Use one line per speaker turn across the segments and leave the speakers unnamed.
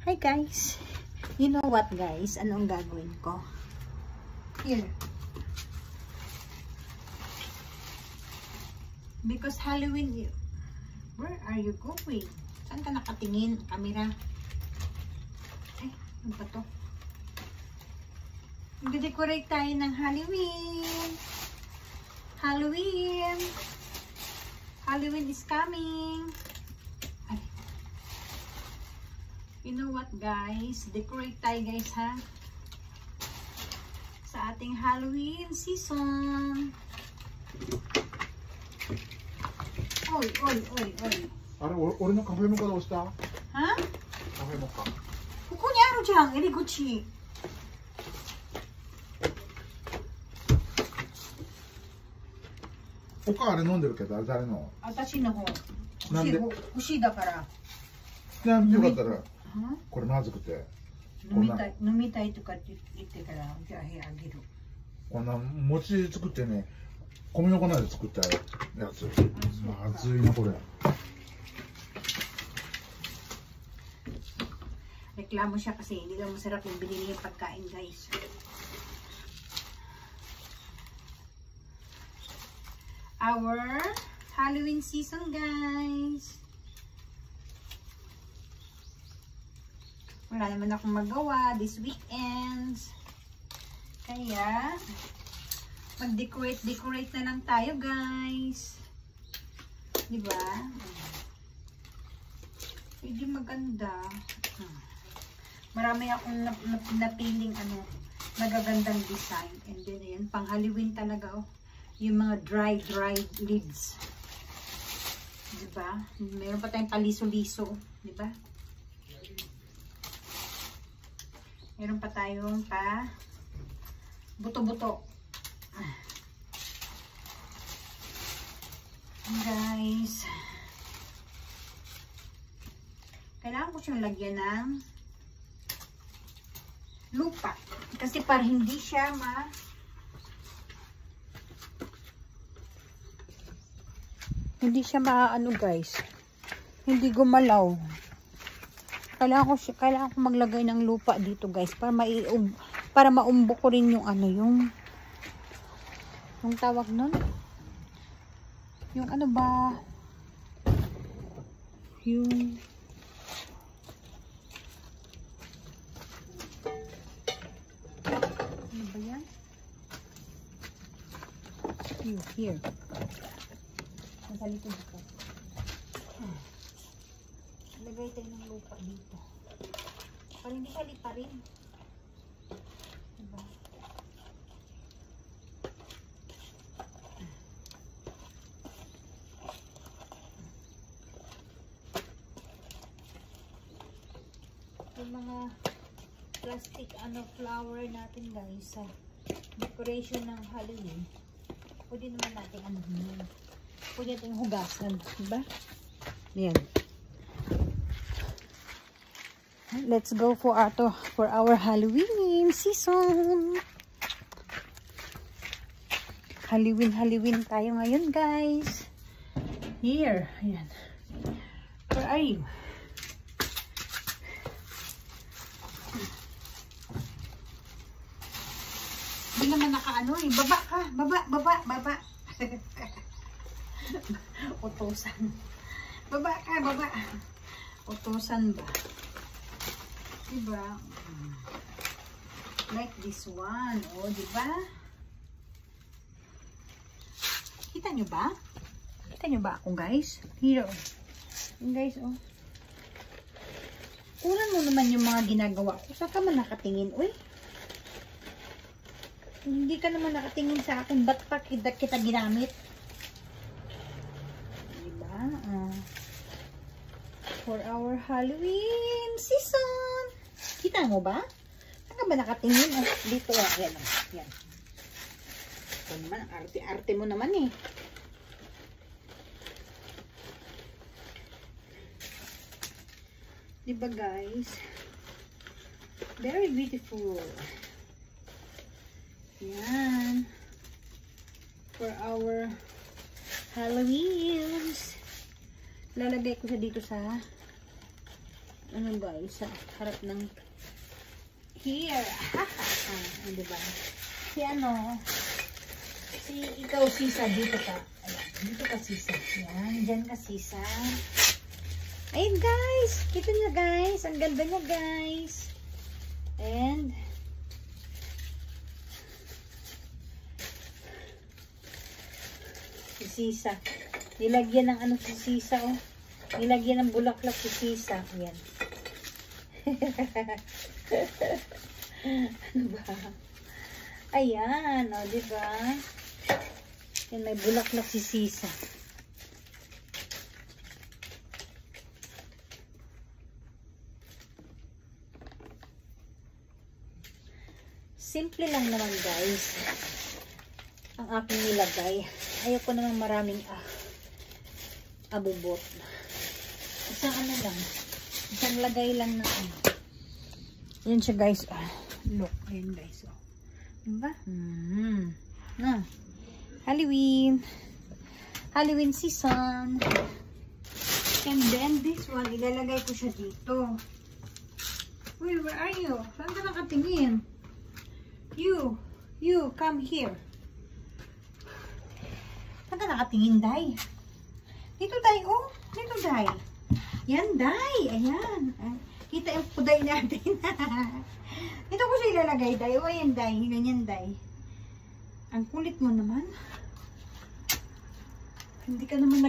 Hi guys, you know what guys, anong gagawin ko? Here, because Halloween, where are you going? Saan ka nakatingin? Camera? Ay, ano ba to? Mag-decorate tayo ng Halloween. Halloween is coming. You know what guys, decorate tayo guys ha, sa ating Halloween season. Oy.
あれ、俺のカフェモカどうした？
は？
カフェモカ。
ここにあるじゃん、入り口。
他あれ飲んでるけど、誰の？
私の方。
なんで？
欲しいだから。
なんでよかったら。これまずくて。
飲みたいとかって言ってから、じゃああげる。
こんな餅作ってね、米の粉で作ったやつ。まずいなこれ。
Reklamo siya kasi hindi daw masarap yung binili yung pagkain guys. Our Halloween season guys. Wala naman akong magawa this weekends. Kaya mag-decorate na lang tayo guys. Diba? Hindi maganda. Marami akong napiling magagandang design. And then ayan, pang Halloween talaga oh. Yung mga dry leaves. Diba? Meron pa tayong paliso-liso. Diba? Meron pa tayong buto-buto. Guys. Kailangan ko siyang lagyan ng lupa. Kasi para hindi siya maano guys. Hindi gumalaw. Kailangan ko maglagay ng lupa dito guys para maumbo ko rin yung yung tawag nun. Yung ano ba? Yung ano ba yan? Here. Nasa likod ko. Lagay tayo ng lupa dito. Para hindi siya liparin. Diba? Yung mga plastic flower natin guys sa decoration ng Halloween. Pwede naman natin pwede natin hugasan. Diba? Ayan. Let's go for our Halloween season. Halloween tayo ngayon, guys. Here, ayan. Where are you? Hindi naman nakaano eh. Baba ka, baba. Utusan. Baba ka, baba. Utusan ba? Diba? Like this one. Oh, diba? Kita nyo ba? Kita nyo ba ako, guys? Here. Guys, oh. Kunan mo naman yung mga ginagawa ko. Saan ka man nakatingin? Uy. Hindi ka naman nakatingin sa akin. Ba't pa kita ginamit? Diba? For our Halloween season. Kita mo ba? Saan ka ba nakatingin? Dito, yan. Yan. Ito naman, arte-arte mo naman eh. Diba guys? Very beautiful. Yan. For our Halloweens. Lalagay ko siya dito sa ano guys, sa harap ng here. Diba? Si ano, si ikaw Sisa, dito ka. Ayan, dito ka Sisa. Ayan, dyan ka Sisa. Ayun guys, kita niya guys, ang ganda niya guys. And si Sisa. Nilagyan ng ano si Sisa, oh. Nilagyan ng bulaklak si Sisa. Ayan. Ano ba? Ayan, oh, diba? Yan, may bulaklak si Sisa. Simple lang naman guys ang aking nilagay. Ayoko naman maraming abubot. Isang ano lang, isang lagay lang na ano. Yan siya guys. Look, ayan guys. Diba? Na. Halloween season. And then this one, ilalagay ko siya dito. Wait, where are you? Saan ka nakatingin? You, come here. Saan ka nakatingin, Day? Dito, Day, oh. Dito, Day. Yan, Day. Ayan. Kita yung puday natin. Dito ko siya ilalagay, Day. O, ayan, Day. Ganyan, Day. Ang kulit mo naman. Hindi ka naman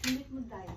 kulit mo, Day.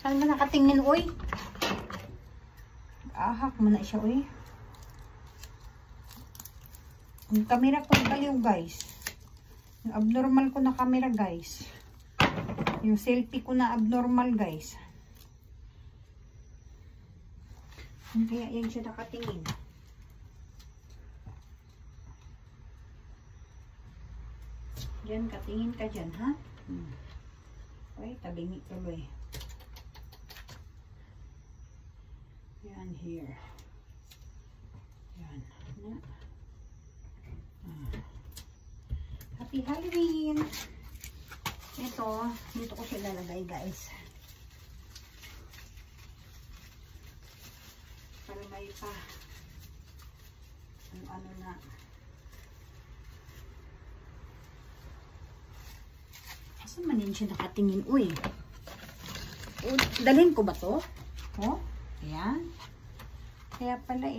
Saan ba nakatingin, uy? Ahak mo na siya, uy. Yung camera ko baliw, guys. Yung abnormal ko na camera, guys. Yung selfie ko na abnormal, guys. Kaya yan siya nakatingin. Diyan, katingin ka dyan, ha? Okay, tabingi tuloy. Yan, here. Yan. Happy Halloween! Ito, dito ko siya lalagay, guys. Para may pa ano na. Saan man yun siya nakatingin? Uy! Dalhin ko ba to? Oh? Ayan. Kaya pala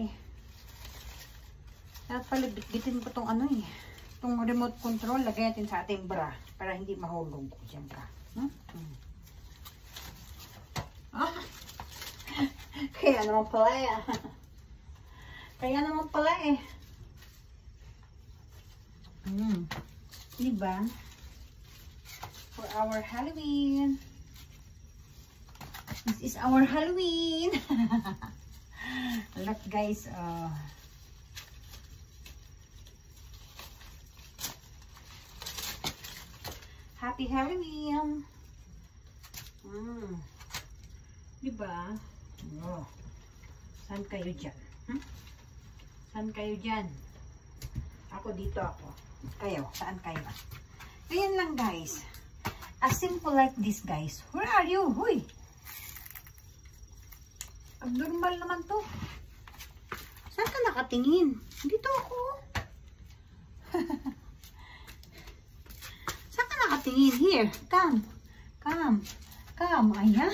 Kaya pala bitbitin ko tong ano Itong remote control. Lagay natin sa ating bra. Para hindi mahulog. Diyan ka. Kaya naman pala Kaya naman pala Diba? For our Halloween. This is our Halloween. Look guys, Happy Halloween. Diba? Oh. Saan kayo dyan? Saan kayo dyan? Ako dito ako. Kayo, saan kayo? Ayan lang guys. As simple like this guys. Where are you? Huy! Abnormal naman to. Saan ka nakatingin? Dito ako. Saan ka nakatingin? Here. Come. Come. Come. Ayan.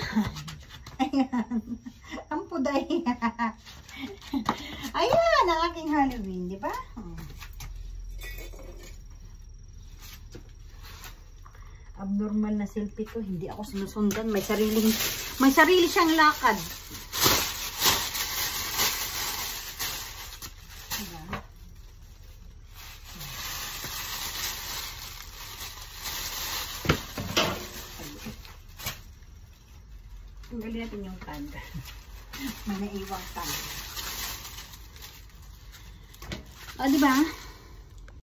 Ayan. Ang puday. Ayan, ang aking Halloween, di ba? Abnormal na selfie to. Hindi ako sinusundan. May sarili siyang lakad. Diba? Tanggalin natin yung tag. May naiwang tag. O, diba?